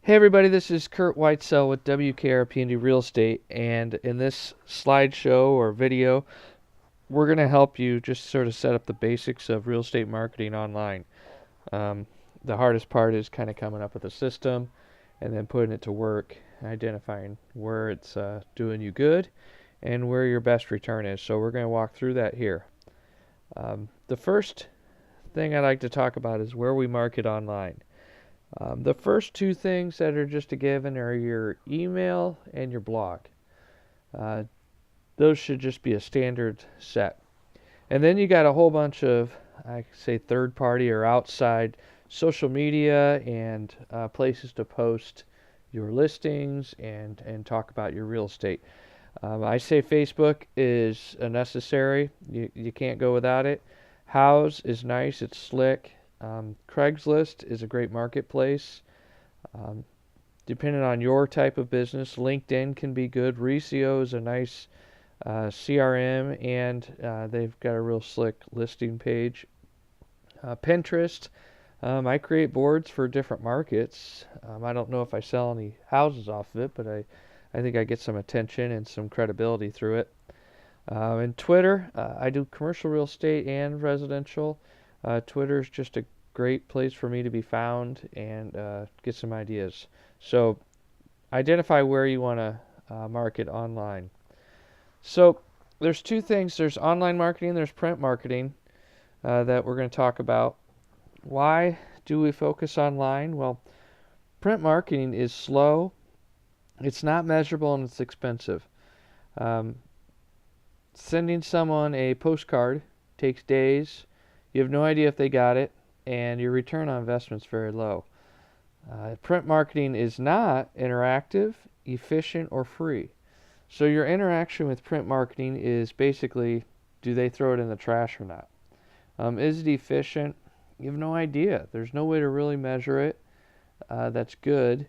Hey everybody, this is Kurt Whitesell with WKRP&D Real Estate, and in this slideshow or video, we're going to help you just sort of set up the basics of real estate marketing online. Um, the hardest part is kind of coming up with a system and then putting it to work, identifying where it's doing you good and where your best return is. So we're going to walk through that here. The first thing I'd like to talk about is where we market online. The first two things that are just a given are your email and your blog. Uh, those should just be a standard set. And then you got a whole bunch of, I say, third party or outside social media and places to post your listings and talk about your real estate. I say Facebook is a necessary. You can't go without it. Houzz is nice. It's slick. Craigslist is a great marketplace. Um, Depending on your type of business, LinkedIn can be good. Resio is a nice CRM, and they've got a real slick listing page. Pinterest, I create boards for different markets. I don't know if I sell any houses off of it, but I think I get some attention and some credibility through it. And Twitter, I do commercial real estate and residential. Twitter is just a great place for me to be found and get some ideas. So identify where you want to market online. So there's two things. There's online marketing, there's print marketing that we're going to talk about. Why do we focus online? Well, print marketing is slow, it's not measurable, and it's expensive. Um, Sending someone a postcard takes days. You have no idea if they got it, and your return on investment is very low. Print marketing is not interactive, efficient, or free. So your interaction with print marketing is basically, do they throw it in the trash or not? Is it efficient? You have no idea. There's no way to really measure it. That's good.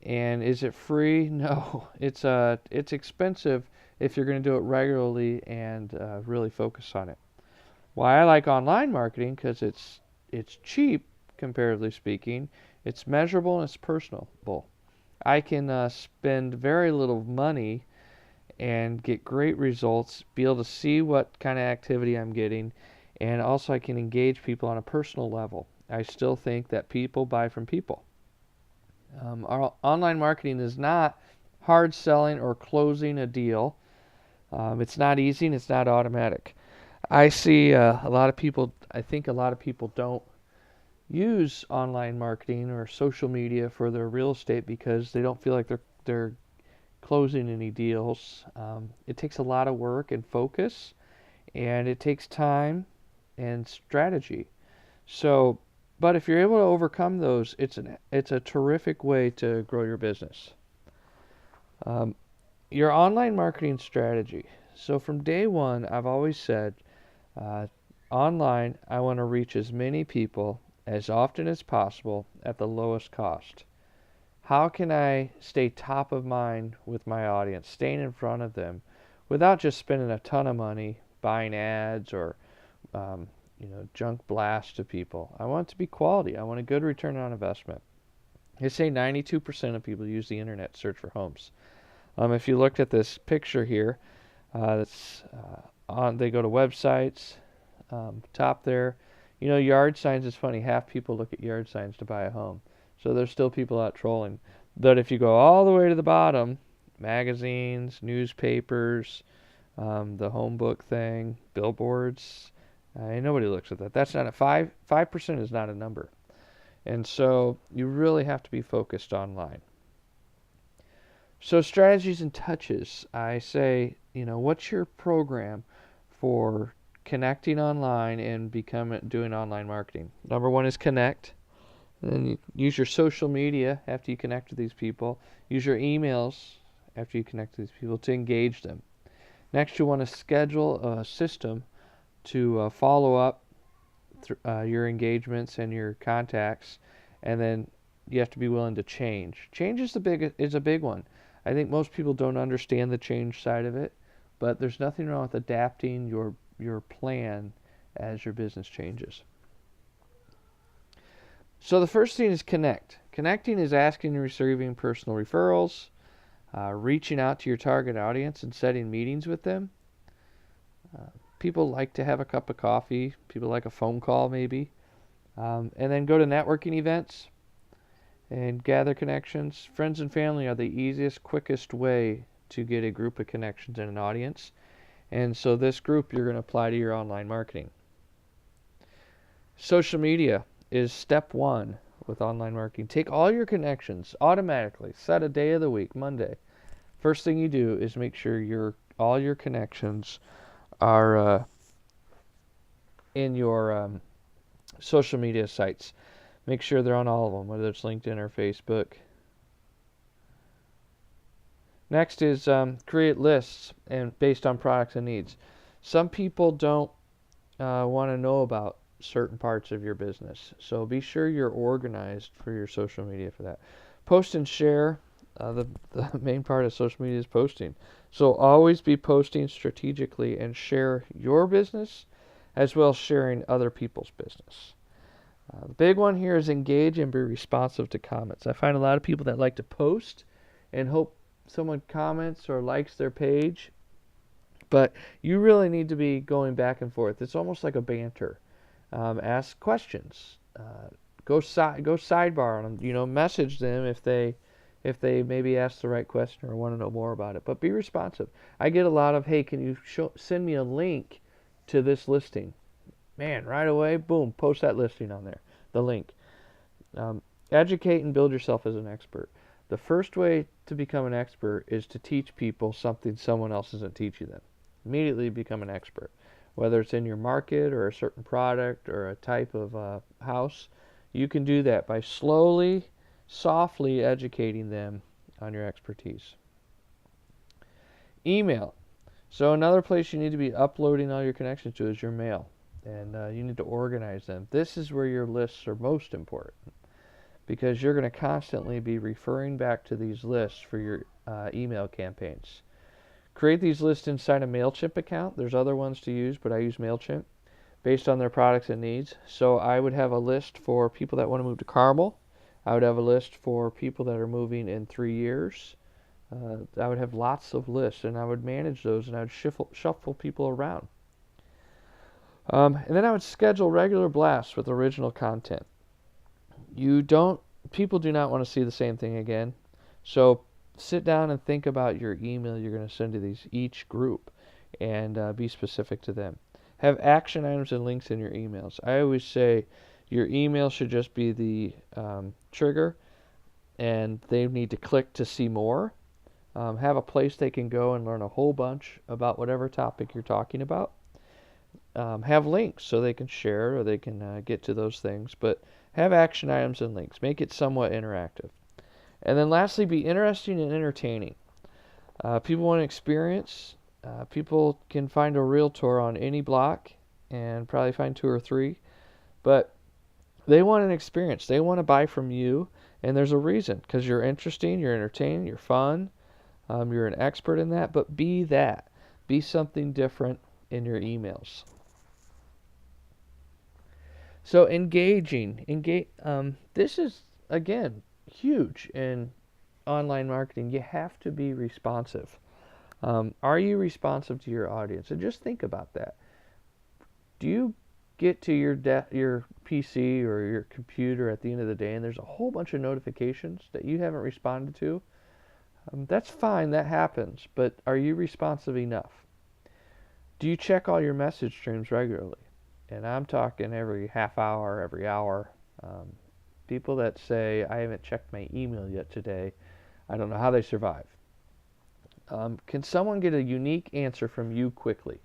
And is it free? No. It's expensive if you're going to do it regularly and really focus on it. Why I like online marketing, because it's cheap comparatively speaking. It's measurable and it's personable. I can spend very little money and get great results, be able to see what kind of activity I'm getting, and also I can engage people on a personal level. I still think that people buy from people. Our online marketing is not hard selling or closing a deal. It's not easy and it's not automatic. I see a lot of people, I think a lot of people don't use online marketing or social media for their real estate because they don't feel like they're closing any deals. It takes a lot of work and focus, and it takes time and strategy. So, but if you're able to overcome those, it's a terrific way to grow your business. Um, your online marketing strategy. So from day one, I've always said, uh, online, I want to reach as many people as often as possible at the lowest cost. How can I stay top of mind with my audience, staying in front of them without just spending a ton of money buying ads or junk blast to people? I want it to be quality. I want a good return on investment. They say 92% of people use the internet to search for homes. If you looked at this picture here, that's on. They go to websites. Top there, yard signs is funny. Half people look at yard signs to buy a home. So there's still people out trolling. But if you go all the way to the bottom, magazines, newspapers, the home book thing, billboards, nobody looks at that. That's not a 5% is not a number. And so you really have to be focused online. So strategies and touches. I say, what's your program for connecting online and doing online marketing? Number one is connect. Then you use your social media after you connect with these people. Use your emails after you connect with these people to engage them. Next, you want to schedule a system to follow up your engagements and your contacts, and then you have to be willing to change. Change is a big one. I think most people don't understand the change side of it, but there's nothing wrong with adapting your plan as your business changes. So the first thing is connect. Connecting is asking and receiving personal referrals, reaching out to your target audience and setting meetings with them. People like to have a cup of coffee. People like a phone call maybe. And then go to networking events and gather connections. Friends and family are the easiest, quickest way to get a group of connections and an audience. And so this group you're going to apply to your online marketing. Social media is step one with online marketing. Take all your connections automatically. Set a day of the week, Monday. First thing you do is make sure all your connections are in your social media sites. Make sure they're on all of them, whether it's LinkedIn or Facebook. Next is create lists and based on products and needs. Some people don't want to know about certain parts of your business, so be sure you're organized for your social media for that. Post and share. The main part of social media is posting. So always be posting strategically and share your business as well as sharing other people's business. The big one here is engage and be responsive to comments. I find a lot of people that like to post and hope someone comments or likes their page, but you really need to be going back and forth. It's almost like a banter. Ask questions. Go sidebar on them. Message them if they maybe ask the right question or want to know more about it. But be responsive. I get a lot of, hey, can you send me a link to this listing? Man, right away, boom, post that listing on there, the link. Educate and build yourself as an expert. The first way to become an expert is to teach people something someone else isn't teaching them. Immediately become an expert. Whether it's in your market or a certain product or a type of house, you can do that by slowly, softly educating them on your expertise. Email. So another place you need to be uploading all your connections to is your mail. And you need to organize them. This is where your lists are most important because you're going to constantly be referring back to these lists for your email campaigns. Create these lists inside a MailChimp account. There's other ones to use, but I use MailChimp based on their products and needs. So I would have a list for people that want to move to Carmel. I would have a list for people that are moving in 3 years. I would have lots of lists, and I would manage those, and I would shuffle people around. And then I would schedule regular blasts with original content. People do not want to see the same thing again. So sit down and think about your email you're going to send to each group and be specific to them. Have action items and links in your emails. I always say your email should just be the trigger and they need to click to see more. Have a place they can go and learn a whole bunch about whatever topic you're talking about. Have links so they can share or they can get to those things, but have action items and links. Make it somewhat interactive. And then lastly, be interesting and entertaining. People want to experience. People can find a realtor on any block and probably find 2 or 3, but they want an experience. They want to buy from you, and there's a reason, because you're interesting, you're entertaining, you're fun, you're an expert in that, but be that. Be something different in your emails. So engaging. This is, again, huge in online marketing. You have to be responsive. Are you responsive to your audience? And just think about that. Do you get to your PC or your computer at the end of the day and there's a whole bunch of notifications that you haven't responded to? That's fine, that happens, but are you responsive enough? Do you check all your message streams regularly? And I'm talking every half hour, every hour. People that say, I haven't checked my email yet today, I don't know how they survive. Can someone get a unique answer from you quickly?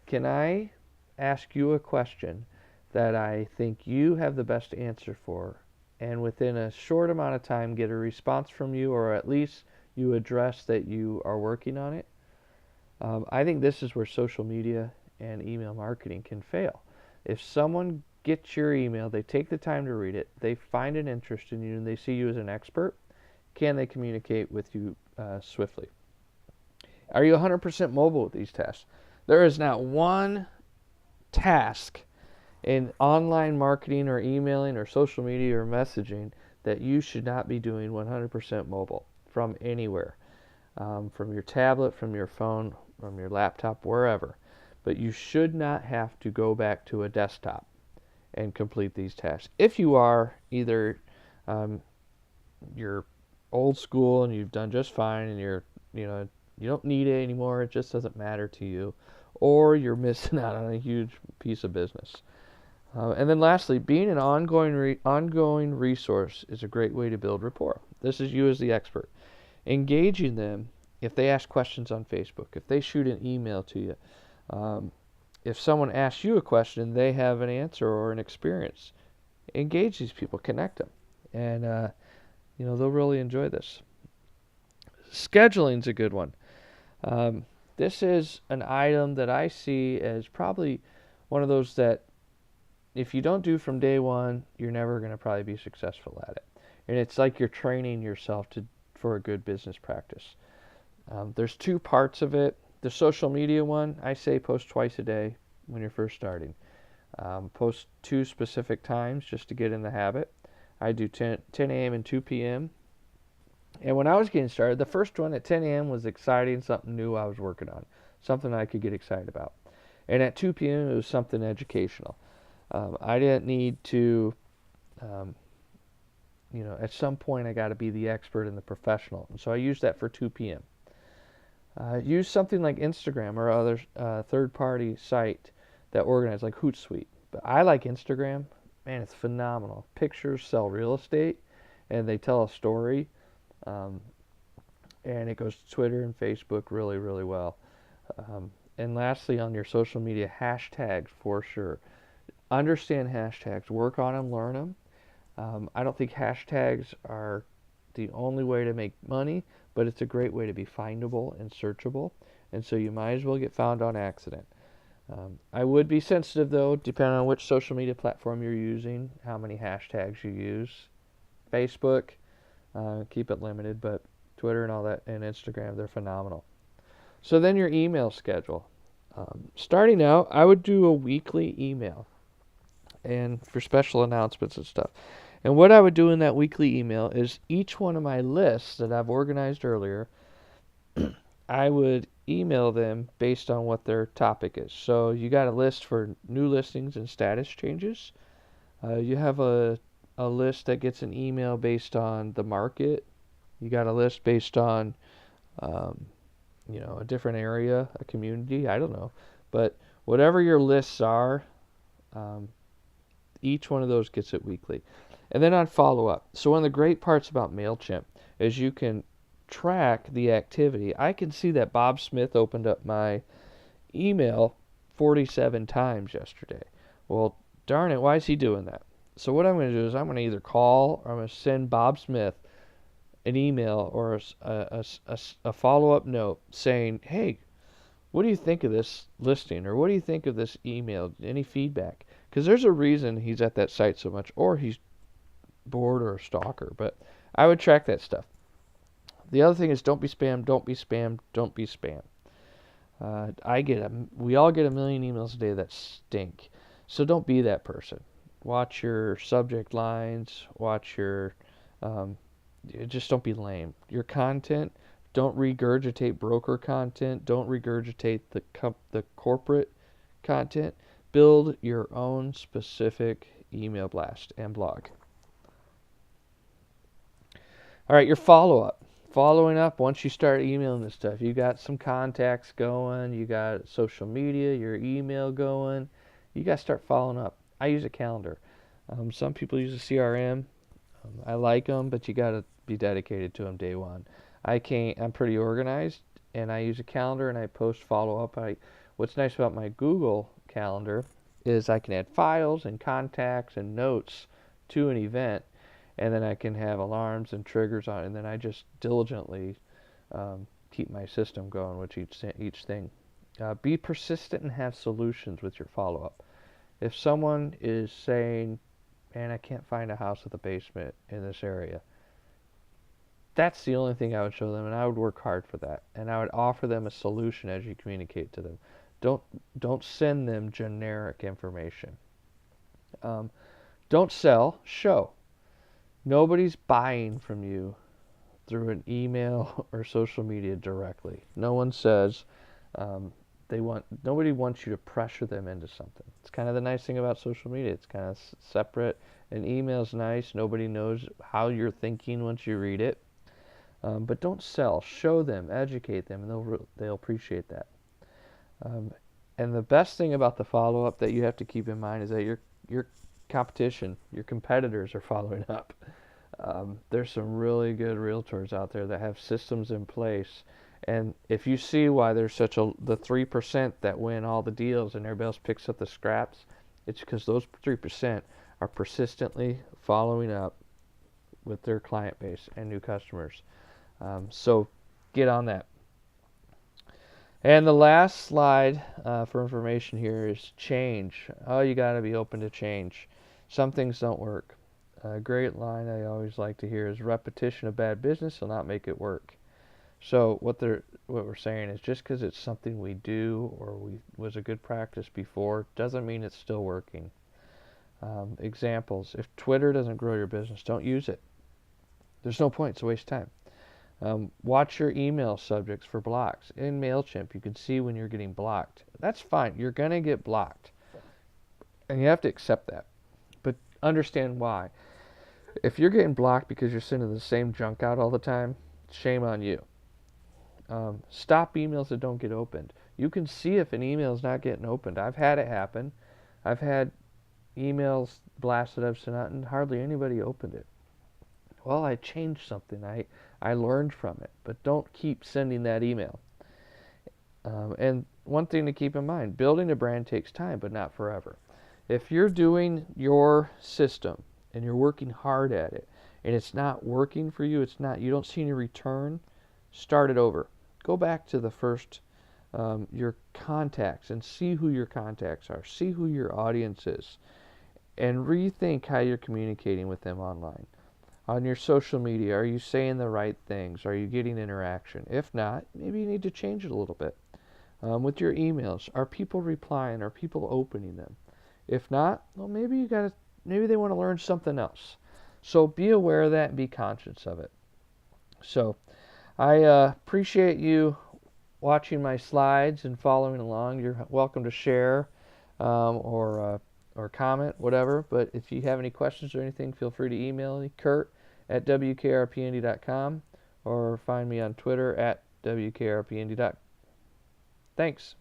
Can I ask you a question that I think you have the best answer for, and within a short amount of time get a response from you, or at least you address that you are working on it? I think this is where social media and email marketing can fail. If someone gets your email, they take the time to read it, they find an interest in you, and they see you as an expert, can they communicate with you swiftly? Are you 100% mobile with these tasks? There is not one task in online marketing or emailing or social media or messaging that you should not be doing 100% mobile from anywhere, from your tablet, from your phone, from your laptop, wherever. But you should not have to go back to a desktop and complete these tasks. If you are, either um, you're old school and you've done just fine and you don't need it anymore, it just doesn't matter to you, or you're missing out on a huge piece of business. And then lastly, being an ongoing resource is a great way to build rapport. This is you as the expert. Engaging them if they ask questions on Facebook, if they shoot an email to you, if someone asks you a question, they have an answer or an experience. Engage these people, connect them, and they'll really enjoy this. Scheduling's a good one. This is an item that I see as probably one of those that if you don't do from day one, you're never going to probably be successful at it. And it's like you're training yourself for a good business practice. There's two parts of it. The social media one, I say post twice a day when you're first starting. Post 2 specific times just to get in the habit. I do 10 a.m. and 2 p.m. And when I was getting started, the first one at 10 a.m. was exciting, something new I was working on, something I could get excited about. And at 2 p.m. it was something educational. I didn't need to, at some point I got to be the expert and the professional. And so I used that for 2 p.m. Use something like Instagram or other third-party site that organize, like Hootsuite. But I like Instagram. Man, it's phenomenal. Pictures sell real estate, and they tell a story. And it goes to Twitter and Facebook really, really well. And lastly, on your social media, hashtags for sure. Understand hashtags. Work on them. Learn them. I don't think hashtags are the only way to make money, but it's a great way to be findable and searchable. And so you might as well get found on accident. I would be sensitive, though, depending on which social media platform you're using, how many hashtags you use. Facebook, keep it limited, but Twitter and all that, and Instagram, they're phenomenal. So then your email schedule. Starting out, I would do a weekly email and for special announcements and stuff. And what I would do in that weekly email is each one of my lists that I've organized earlier, I would email them based on what their topic is. So you got a list for new listings and status changes. You have a list that gets an email based on the market. You got a list based on, a different area, a community. I don't know. But whatever your lists are, each one of those gets it weekly. And then on follow-up. So one of the great parts about MailChimp is you can track the activity. I can see that Bob Smith opened up my email 47 times yesterday. Well, darn it, why is he doing that? So what I'm going to do is I'm going to either call or I'm going to send Bob Smith an email or a follow-up note saying, hey, what do you think of this listing? Or what do you think of this email? Any feedback? Because there's a reason he's at that site so much, or he's bored or a stalker. But I would track that stuff. The other thing is don't be spam, don't be spam, don't be spam. We all get a million emails a day that stink. So don't be that person. Watch your subject lines, just don't be lame. Your content, don't regurgitate broker content, don't regurgitate the corporate content. Build your own specific email blast and blog. All right, your follow-up. Following up, once you start emailing this stuff, you got some contacts going, you got social media, your email going, you got to start following up. I use a calendar. Some people use a CRM. I like them, but you got to be dedicated to them day one. I'm pretty organized, and I use a calendar, and I post follow-up. What's nice about my Google Calendar is I can add files and contacts and notes to an event, and then I can have alarms and triggers on it, and then I just diligently keep my system going with each thing. Be persistent and have solutions with your follow-up. If someone is saying, man, I can't find a house with a basement in this area, that's the only thing I would show them, and I would work hard for that. And I would offer them a solution as you communicate to them. Don't send them generic information. Don't sell, show. Nobody's buying from you through an email or social media directly. No one says um, nobody wants you to pressure them into something. It's kind of the nice thing about social media. It's kind of separate. An email's nice. Nobody knows how you're thinking once you read it. But don't sell. Show them, educate them, and they'll appreciate that. Um, and the best thing about the follow up that you have to keep in mind is that your competition, your competitors are following up. There's some really good realtors out there that have systems in place. And if you see why there's such the 3% that win all the deals and everybody else picks up the scraps, it's because those 3% are persistently following up with their client base and new customers. So get on that. And the last slide for information here is change. Oh, you got to be open to change. Some things don't work. A great line I always like to hear is repetition of bad business will not make it work. So what we're saying is just because it's something we do or was a good practice before doesn't mean it's still working. Examples: if Twitter doesn't grow your business, don't use it. There's no point. It's a waste of time. Watch your email subjects for blocks. In MailChimp, you can see when you're getting blocked. That's fine. You're going to get blocked. And you have to accept that. But understand why. If you're getting blocked because you're sending the same junk out all the time, shame on you. Stop emails that don't get opened. You can see if an email is not getting opened. I've had it happen. I've had emails blasted I've sent out and hardly anybody opened it. Well, I changed something. I learned from it. But don't keep sending that email. And one thing to keep in mind, building a brand takes time, but not forever. If you're doing your system and you're working hard at it and it's not working for you, you don't see any return, start it over. Go back to the first, your contacts, and see who your contacts are. See who your audience is. And rethink how you're communicating with them online. On your social media, are you saying the right things? Are you getting interaction? If not, maybe you need to change it a little bit. With your emails, are people replying? Are people opening them? If not, well, maybe they want to learn something else. So be aware of that and be conscious of it. So I appreciate you watching my slides and following along. You're welcome to share or comment, whatever. But if you have any questions or anything, feel free to email me, Kurt@wkrpindy.com, or find me on Twitter @wkrpindy. Thanks.